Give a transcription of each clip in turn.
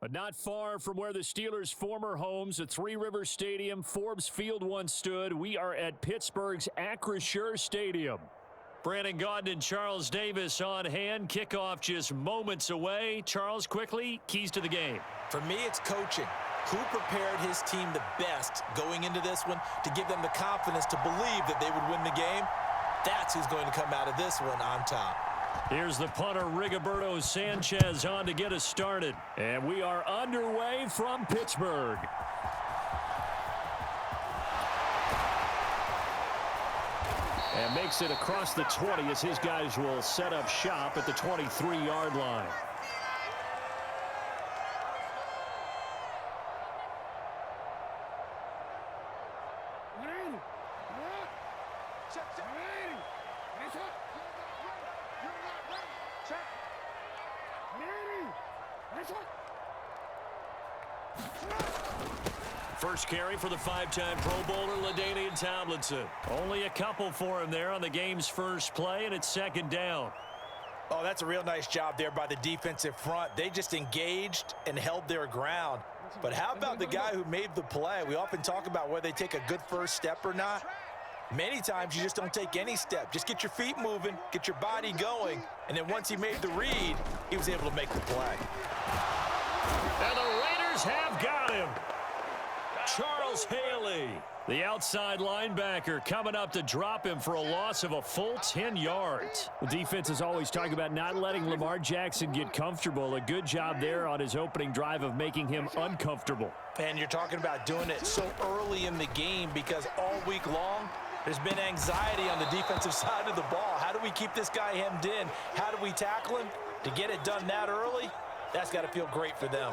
But not far from where the Steelers' former homes at Three Rivers Stadium, Forbes Field once stood, we are at Pittsburgh's Acrisure Stadium. Brandon Gaudin and Charles Davis on hand. Kickoff just moments away. Charles, quickly, keys to the game. For me, it's coaching. Who prepared his team the best going into this one to give them the confidence to believe that they would win the game? That's who's going to come out of this one on top. Here's the punter, Rigoberto Sanchez, on to get us started. And we are underway from Pittsburgh. And makes it across the 20 as his guys will set up shop at the 23-yard line. First carry for the five-time Pro Bowler, LaDainian Tomlinson. Only a couple for him there on the game's first play, and it's second down. Oh, that's a real nice job there by the defensive front. They just engaged and held their ground. But how about the guy who made the play? We often talk about whether they take a good first step or not. Many times you just don't take any step. Just get your feet moving, get your body going, and then once he made the read, he was able to make the play. And the Raiders have got him. Charles Haley, the outside linebacker, coming up to drop him for a loss of a full 10 yards. The defense is always talking about not letting Lamar Jackson get comfortable. A good job there on his opening drive of making him uncomfortable. And you're talking about doing it so early in the game because all week long, there's been anxiety on the defensive side of the ball. How do we keep this guy hemmed in? How do we tackle him? To get it done that early, that's got to feel great for them.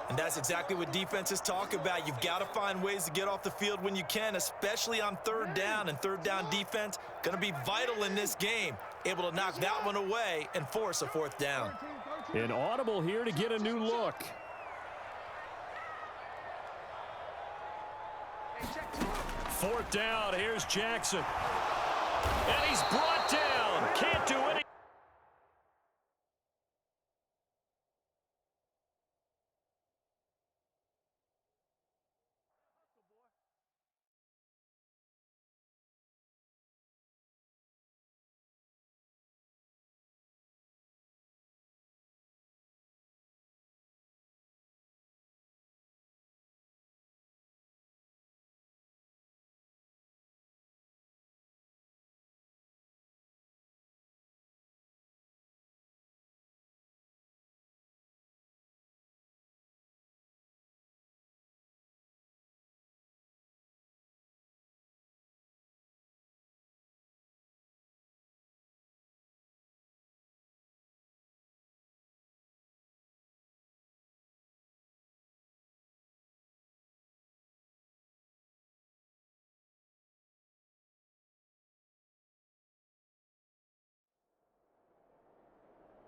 And that's exactly what defenses talk about. You've got to find ways to get off the field when you can, especially on third down. And third down defense going to be vital in this game. Able to knock that one away and force a fourth down. An audible here to get a new look. Fourth down, here's Jackson. And he's brought down. Can't do anything.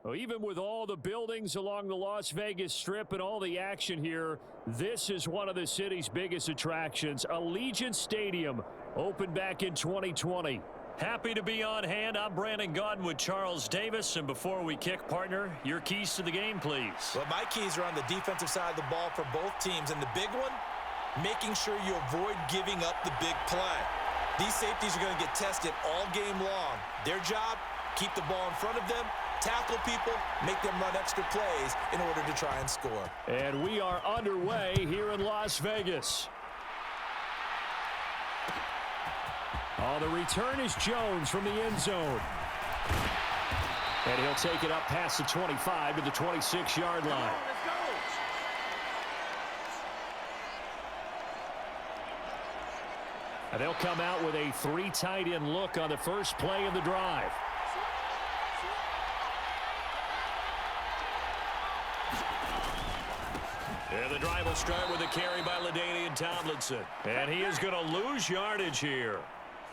Well, even with all the buildings along the Las Vegas Strip and all the action here, this is one of the city's biggest attractions. Allegiant Stadium opened back in 2020. Happy to be on hand. I'm Brandon Gaudin with Charles Davis. And before we kick, partner, your keys to the game, please. Well, my keys are on the defensive side of the ball for both teams. And the big one, making sure you avoid giving up the big play. These safeties are going to get tested all game long. Their job, keep the ball in front of them, tackle people, make them run extra plays in order to try and score. And we are underway here in Las Vegas. Oh, the return is Jones from the end zone. And he'll take it up past the 25 to the 26-yard line. And they'll come out with a three tight end look on the first play of the drive. And the drive will start with a carry by LaDainian Tomlinson. And he is going to lose yardage here.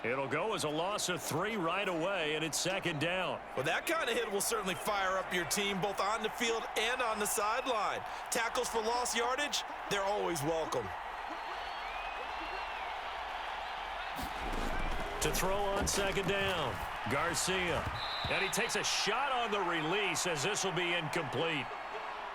It'll go as a loss of 3 right away, and it's second down. Well, that kind of hit will certainly fire up your team both on the field and on the sideline. Tackles for lost yardage, they're always welcome. To throw on second down, Garcia. And he takes a shot on the release as this will be incomplete.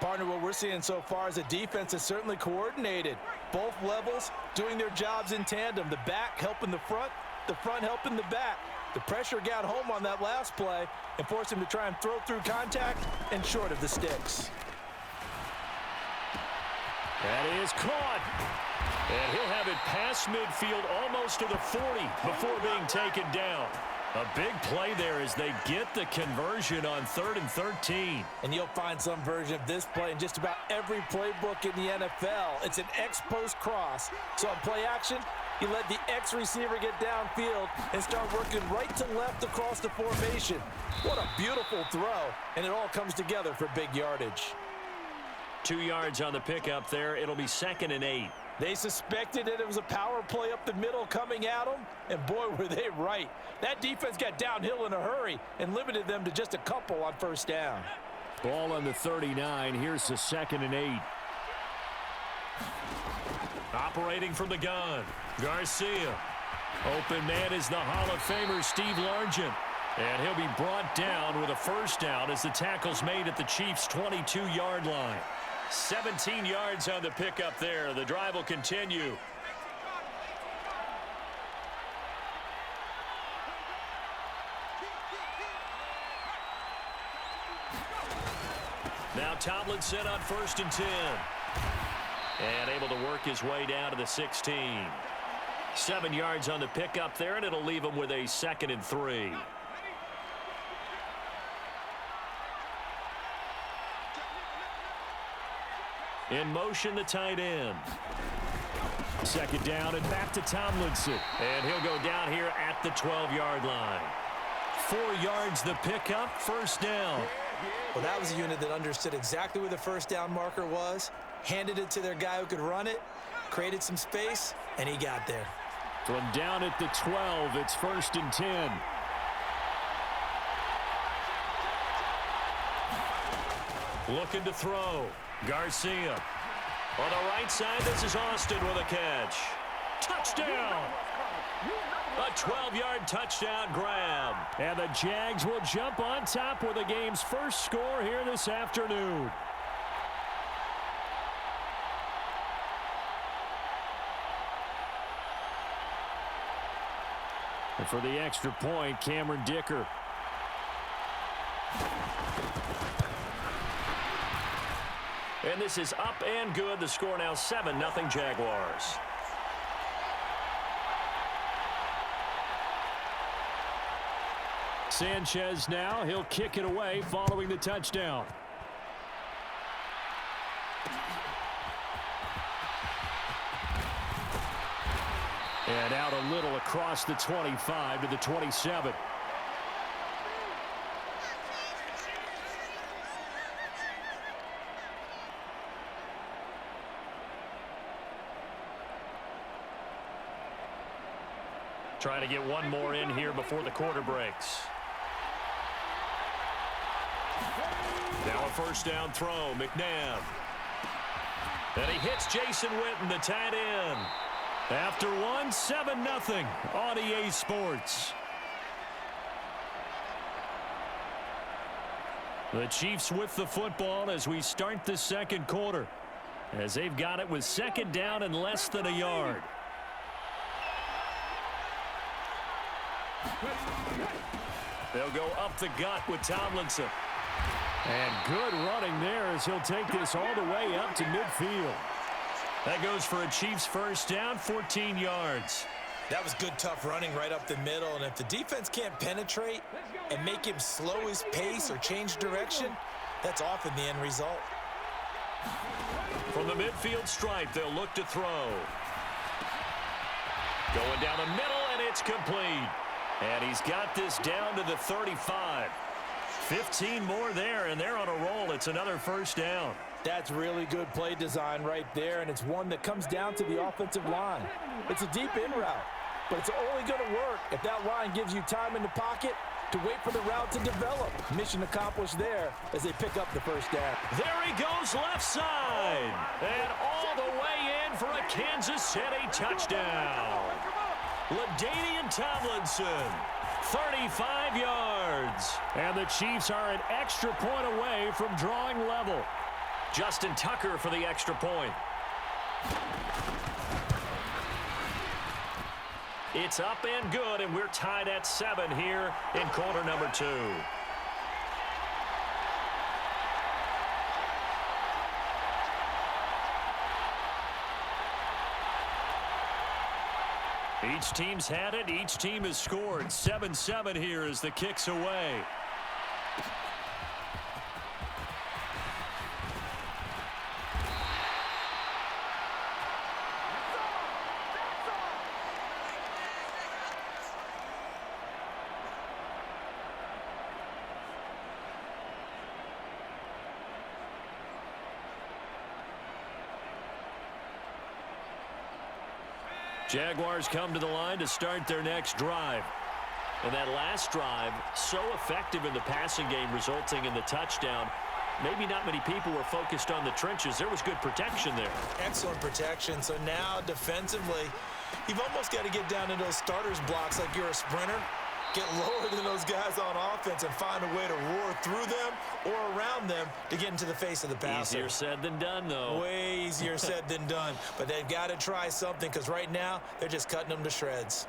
Partner, what we're seeing so far is the defense is certainly coordinated. Both levels doing their jobs in tandem. The back helping the front helping the back. The pressure got home on that last play and forced him to try and throw through contact and short of the sticks. That is caught. And he'll have it past midfield almost to the 40 before being taken down. A big play there as they get the conversion on 3rd and 13. And you'll find some version of this play in just about every playbook in the NFL. It's an X-post cross. So on play action, you let the X receiver get downfield and start working right to left across the formation. What a beautiful throw. And it all comes together for big yardage. 2 yards on the pickup there. It'll be 2nd and 8. They suspected that it was a power play up the middle coming at them, and boy, were they right. That defense got downhill in a hurry and limited them to just a couple on 1st down. Ball on the 39. Here's the 2nd and 8. Operating from the gun, Garcia. Open man is the Hall of Famer Steve Largent. And he'll be brought down with a 1st down as the tackle's made at the Chiefs' 22-yard line. 17 yards on the pickup there. The drive will continue. Now Tomlinson on 1st and 10. And able to work his way down to the 16. 7 yards on the pickup there, and it'll leave him with a 2nd and 3. In motion, the tight end. 2nd down and back to Tomlinson. And he'll go down here at the 12-yard line. 4 yards the pickup, 1st down. Well, that was a unit that understood exactly where the 1st down marker was, handed it to their guy who could run it, created some space, and he got there. From down at the 12, it's 1st and 10. Looking to throw. Garcia. On the right side, this is Austin with a catch. Touchdown! A 12-yard touchdown grab. And the Jags will jump on top with the game's first score here this afternoon. And for the extra point, Cameron Dicker. And this is up and good. The score now 7-0 Jaguars. Sanchez now. He'll kick it away following the touchdown. And out a little across the 25 to the 27. Trying to get one more in here before the quarter breaks. Now a 1st down throw, McNabb. And he hits Jason Witten, the tight end. After one, 7-0 on EA Sports. The Chiefs with the football as we start the 2nd quarter, as they've got it with 2nd down and less than a yard. They'll go up the gut with Tomlinson. And good running there as he'll take this all the way up to midfield. That goes for a Chiefs 1st down, 14 yards. That was good, tough running right up the middle. And if the defense can't penetrate and make him slow his pace or change direction, that's often the end result. From the midfield stripe, they'll look to throw. Going down the middle, and it's complete. And he's got this down to the 35. 15 more there, and they're on a roll. It's another 1st down. That's really good play design right there, and it's one that comes down to the offensive line. It's a deep in route, but it's only going to work if that line gives you time in the pocket to wait for the route to develop. Mission accomplished there as they pick up the 1st down. There he goes left side, and all the way in for a Kansas City touchdown. LaDainian Tomlinson, 35 yards. And the Chiefs are an extra point away from drawing level. Justin Tucker for the extra point. It's up and good, and we're tied at 7 here in quarter number 2. Each team's had it. Each team has scored. 7-7 here as the kick's away. Jaguars come to the line to start their next drive. And that last drive, so effective in the passing game, resulting in the touchdown. Maybe not many people were focused on the trenches. There was good protection there. Excellent protection. So now defensively, you've almost got to get down into those starters blocks like you're a sprinter. Get lower than those guys on offense and find a way to roar through them or around them to get into the face of the passer. Easier said than done, though. Way easier said than done. But they've got to try something because right now they're just cutting them to shreds.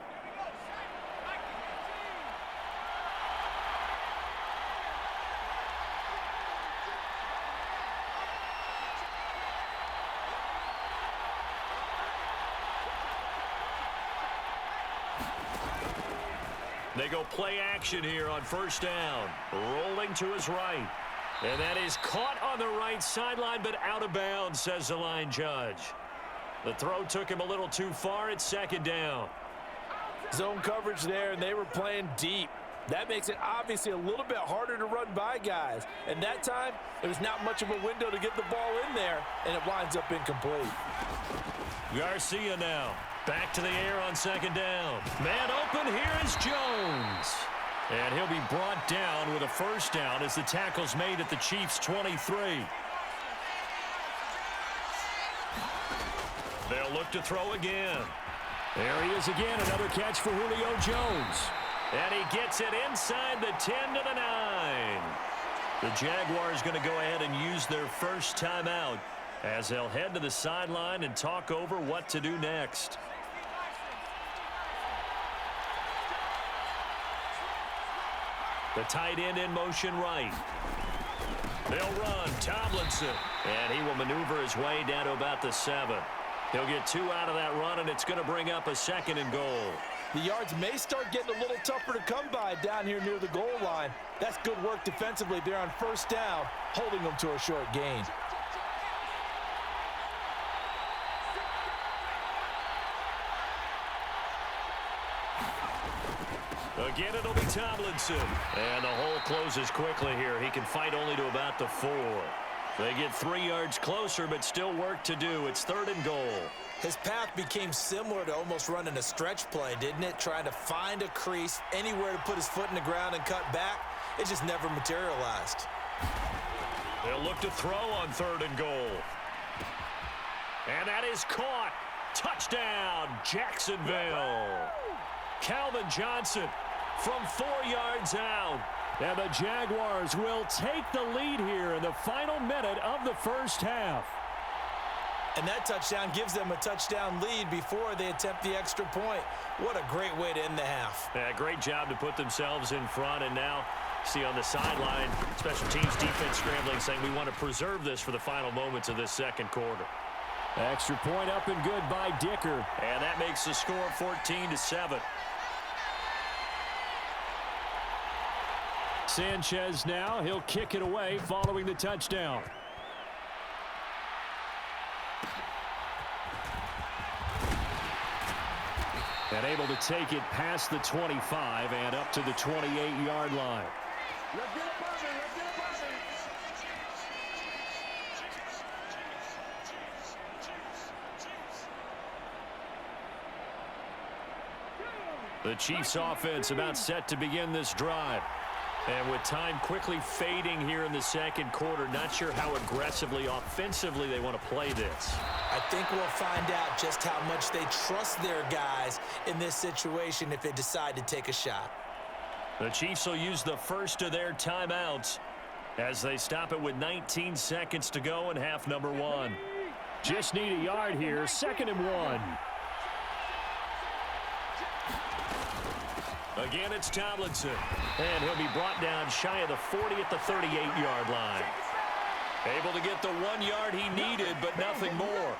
They go play action here on first down. Rolling to his right. And that is caught on the right sideline, but out of bounds, says the line judge. The throw took him a little too far. It's second down. Zone coverage there, and they were playing deep. That makes it obviously a little bit harder to run by guys. And that time, there was not much of a window to get the ball in there, and it winds up incomplete. Garcia now. Back to the air on second down. Man open, here is Jones. And he'll be brought down with a first down as the tackle's made at the Chiefs' 23. They'll look to throw again. There he is again, another catch for Julio Jones. And he gets it inside the 10 to the 9. The Jaguars going to go ahead and use their first timeout as they'll head to the sideline and talk over what to do next. The tight end in motion right. They'll run. Tomlinson. And he will maneuver his way down to about the 7. He'll get 2 out of that run, and it's going to bring up a second and goal. The yards may start getting a little tougher to come by down here near the goal line. That's good work defensively there on first down, holding them to a short gain. Again, it'll be Tomlinson. And the hole closes quickly here. He can fight only to about the 4. They get 3 yards closer, but still work to do. It's third and goal. His path became similar to almost running a stretch play, didn't it? Trying to find a crease, anywhere to put his foot in the ground and cut back. It just never materialized. They'll look to throw on third and goal. And that is caught. Touchdown, Jacksonville. Calvin Johnson from 4 yards out. And the Jaguars will take the lead here in the final minute of the first half. And that touchdown gives them a touchdown lead before they attempt the extra point. What a great way to end the half. Yeah, great job to put themselves in front. And now, see on the sideline, special teams defense scrambling, saying we want to preserve this for the final moments of this second quarter. Extra point up and good by Dicker. And that makes the score 14-7. Sanchez now, he'll kick it away following the touchdown. And able to take it past the 25 and up to the 28-yard line. The Chiefs offense about set to begin this drive. And with time quickly fading here in the second quarter, not sure how aggressively, offensively they want to play this. I think we'll find out just how much they trust their guys in this situation if they decide to take a shot. The Chiefs will use the first of their timeouts as they stop it with 19 seconds to go in half number one. Just need a yard here, 2nd and 1. Again, it's Tomlinson. And he'll be brought down shy of the 40 at the 38-yard line. Able to get the 1 yard he needed, but nothing more.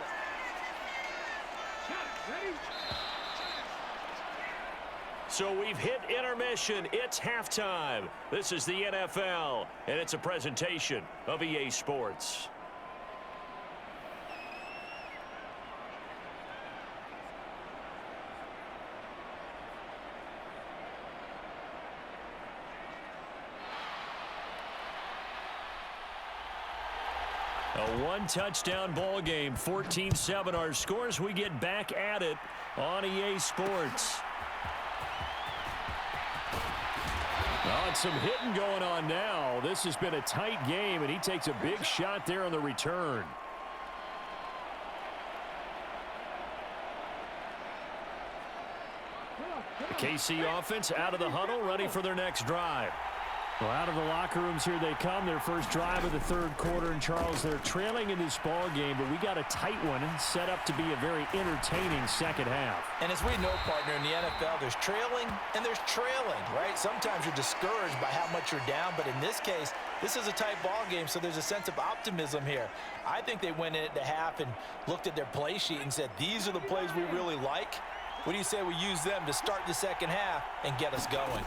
So we've hit intermission. It's halftime. This is the NFL, and it's a presentation of EA Sports. A one-touchdown ball game, 14-7 our scores. We get back at it on EA Sports. Oh, and some hitting going on now. This has been a tight game, and he takes a big shot there on the return. The KC offense out of the huddle, ready for their next drive. Well, out of the locker rooms here they come. Their first drive of the third quarter. And, Charles, they're trailing in this ball game, but we got a tight one set up to be a very entertaining second half. And as we know, partner, in the NFL, there's trailing and there's trailing, right? Sometimes you're discouraged by how much you're down, but in this case, this is a tight ball game, so there's a sense of optimism here. I think they went in at the half and looked at their play sheet and said, these are the plays we really like. What do you say we use them to start the second half and get us going?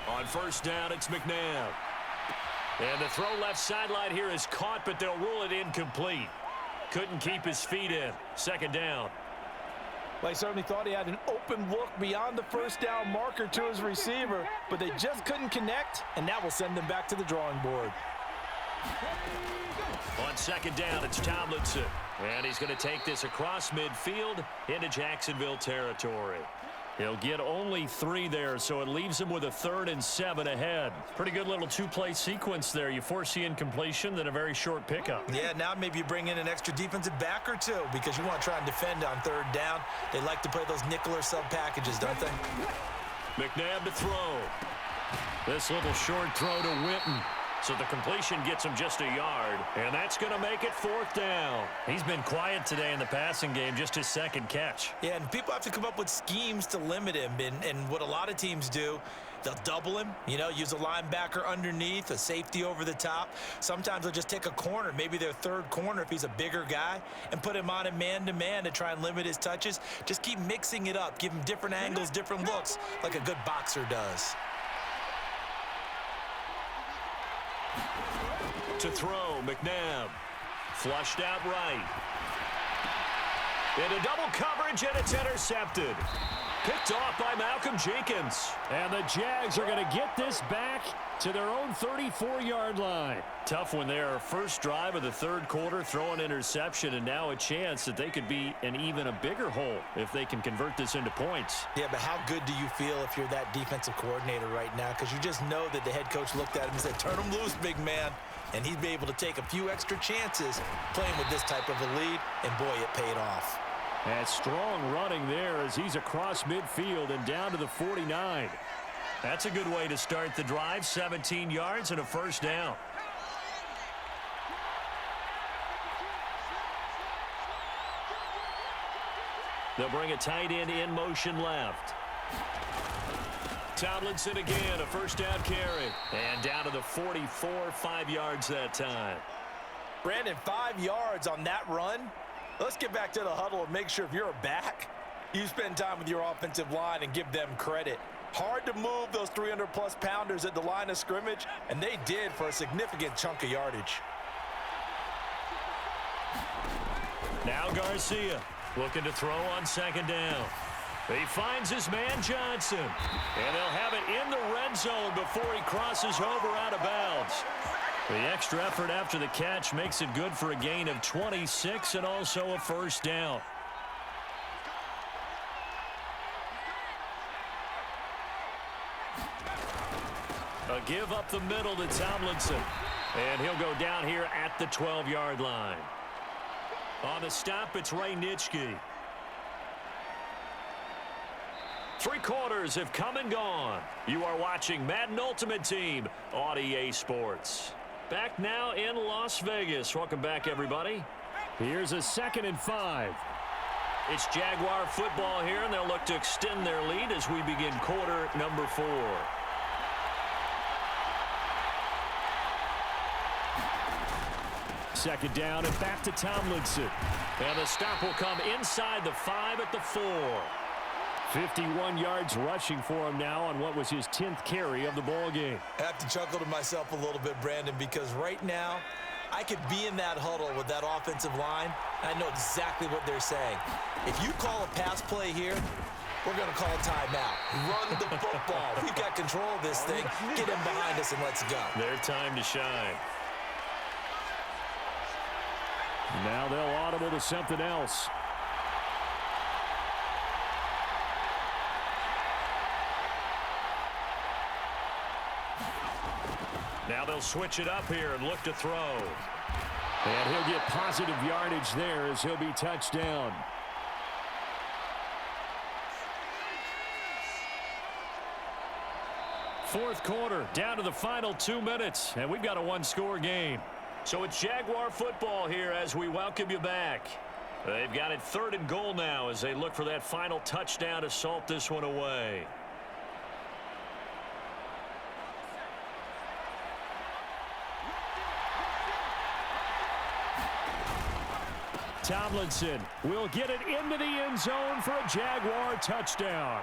On first down, it's McNabb. And the throw left sideline here is caught, but they'll rule it incomplete. Couldn't keep his feet in. Second down. Well, I certainly thought he had an open look beyond the first down marker to his receiver, but they just couldn't connect, and that will send them back to the drawing board. On second down, it's Tomlinson. And he's going to take this across midfield into Jacksonville territory. He'll get only 3 there, so it leaves him with a 3rd and 7 ahead. Pretty good little two-play sequence there. You force the incompletion, then a very short pickup. Yeah, now maybe you bring in an extra defensive back or two because you want to try and defend on third down. They like to play those nickel or sub packages, don't they? McNabb to throw. This little short throw to Witten. So the completion gets him just a yard, and that's going to make it 4th down. He's been quiet today in the passing game, just his 2nd catch. Yeah, and people have to come up with schemes to limit him, and what a lot of teams do, they'll double him, use a linebacker underneath, a safety over the top. Sometimes they'll just take a corner, maybe their 3rd corner if he's a bigger guy, and put him on a man-to-man to try and limit his touches. Just keep mixing it up, give him different angles, different looks, like a good boxer does. To throw, McNabb. Flushed out right. Into double coverage, and it's intercepted. Picked off by Malcolm Jenkins. And the Jags are going to get this back to their own 34-yard line. Tough one there. First drive of the third quarter, throw an interception, and now a chance that they could be in even a bigger hole if they can convert this into points. Yeah, but how good do you feel if you're that defensive coordinator right now? Because you just know that the head coach looked at him and said, turn him loose, big man. And he'd be able to take a few extra chances playing with this type of a lead, and boy, it paid off. And strong running there as he's across midfield and down to the 49. That's a good way to start the drive, 17 yards and a first down. They'll bring a tight end in motion left. Tomlinson again, a first down carry. And down to the 44, 5 yards that time. Brandon, 5 yards on that run. Let's get back to the huddle and make sure if you're a back, you spend time with your offensive line and give them credit. Hard to move those 300-plus pounders at the line of scrimmage, and they did for a significant chunk of yardage. Now Garcia looking to throw on second down. He finds his man Johnson, and they'll have it in the red zone before he crosses over out of bounds. The extra effort after the catch makes it good for a gain of 26 and also a first down. A give up the middle to Tomlinson, and he'll go down here at the 12-yard line. On the stop, it's Ray Nitschke. 3 quarters have come and gone. You are watching Madden Ultimate Team on EA Sports. Back now in Las Vegas. Welcome back, everybody. Here's a 2nd and 5. It's Jaguar football here, and they'll look to extend their lead as we begin quarter number 4. Second down and back to Tomlinson. And the stop will come inside the 5 at the 4. 51 yards rushing for him now on what was his 10th carry of the ball game. I have to chuckle to myself a little bit, Brandon, because right now I could be in that huddle with that offensive line. I know exactly what they're saying. If you call a pass play here, we're going to call a timeout. Run the football. We've got control of this thing. Get him behind us and let's go. Their time to shine. Now they'll audible to something else. Now they'll switch it up here and look to throw. And he'll get positive yardage there as he'll be touched down. Fourth quarter, down to the final 2 minutes, and we've got a one-score game. So it's Jaguar football here as we welcome you back. They've got it 3rd and goal now as they look for that final touchdown to salt this one away. Tomlinson will get it into the end zone for a Jaguar touchdown.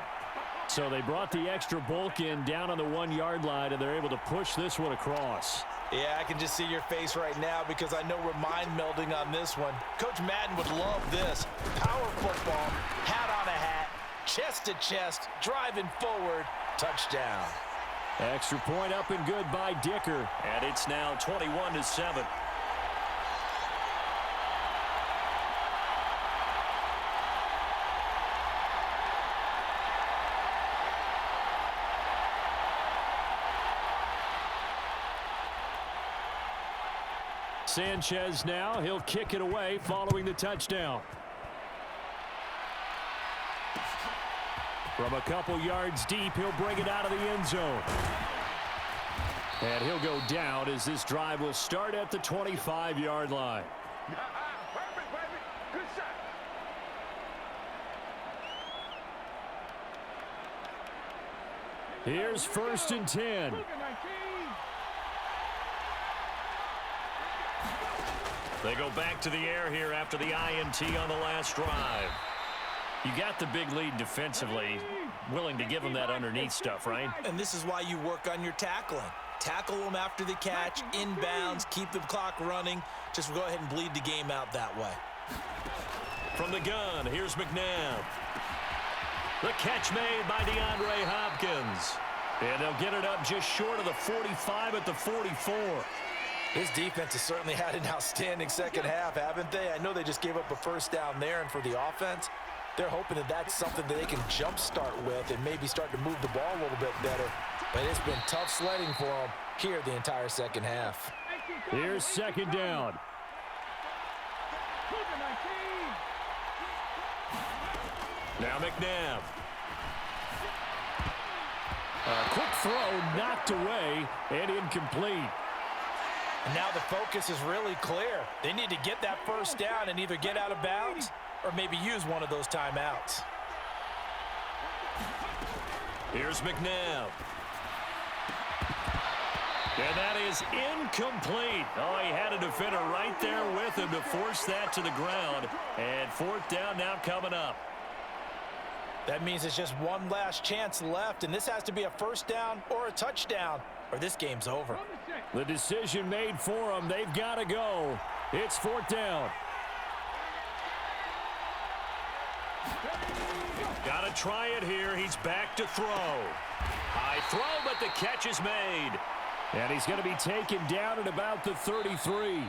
So they brought the extra bulk in down on the 1-yard line, and they're able to push this one across. Yeah, I can just see your face right now because I know we're mind melding on this one. Coach Madden would love this. Power football, hat on a hat, chest to chest, driving forward, touchdown. Extra point up and good by Dicker. And it's now 21-7. Sanchez now, he'll kick it away following the touchdown. From a couple yards deep, he'll bring it out of the end zone. And he'll go down as this drive will start at the 25-yard line. Perfect, baby. Good shot. Here's 1st and 10. They go back to the air here after the INT on the last drive. You got the big lead defensively, willing to give them that underneath stuff, right? And this is why you work on your tackling. Tackle them after the catch, inbounds, keep the clock running. Just go ahead and bleed the game out that way. From the gun, here's McNabb. The catch made by DeAndre Hopkins. And they'll get it up just short of the 45 at the 44. This defense has certainly had an outstanding second half, haven't they? I know they just gave up a first down there, and for the offense, they're hoping that that's something that they can jumpstart with and maybe start to move the ball a little bit better. But it's been tough sledding for them here the entire second half. Here's 2nd down. Now McNabb. A quick throw knocked away and incomplete. And now the focus is really clear. They need to get that first down and either get out of bounds or maybe use one of those timeouts. Here's McNabb. And that is incomplete. Oh, he had a defender right there with him to force that to the ground. And 4th down now coming up. That means it's just one last chance left, and this has to be a first down or a touchdown, or this game's over. The decision made for them. They've got to go. It's 4th down. Got to try it here. He's back to throw. High throw, but the catch is made. And he's going to be taken down at about the 33.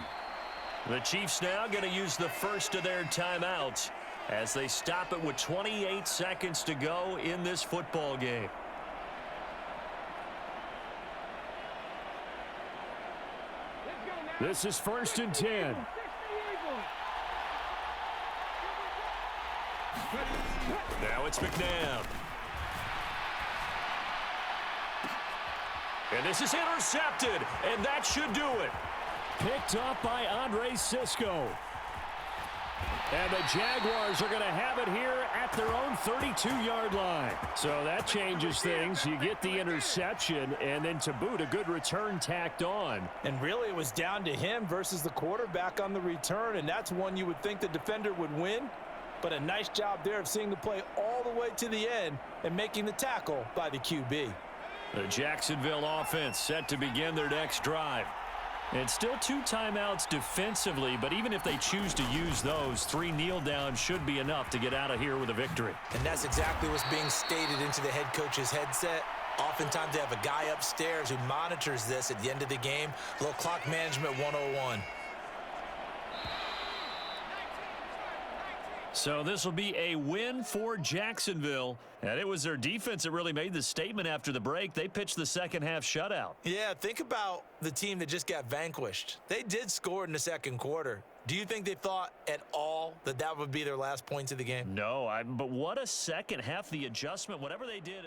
The Chiefs now going to use the first of their timeouts as they stop it with 28 seconds to go in this football game. This is 1st and 10. Now it's McNabb. And this is intercepted, and that should do it. Picked up by Andre Sisco. And the Jaguars are going to have it here at their own 32-yard line. So that changes things. You get the interception, and then to boot, a good return tacked on. And really, it was down to him versus the quarterback on the return, and that's one you would think the defender would win. But a nice job there of seeing the play all the way to the end and making the tackle by the QB. The Jacksonville offense set to begin their next drive. And still 2 timeouts defensively, but even if they choose to use those, 3 kneel downs should be enough to get out of here with a victory. And that's exactly what's being stated into the head coach's headset. Oftentimes they have a guy upstairs who monitors this at the end of the game. A little clock management 101. So this will be a win for Jacksonville. And it was their defense that really made the statement after the break. They pitched the second half shutout. Yeah, think about the team that just got vanquished. They did score in the second quarter. Do you think they thought at all that that would be their last points of the game? No, but what a second half, the adjustment, whatever they did.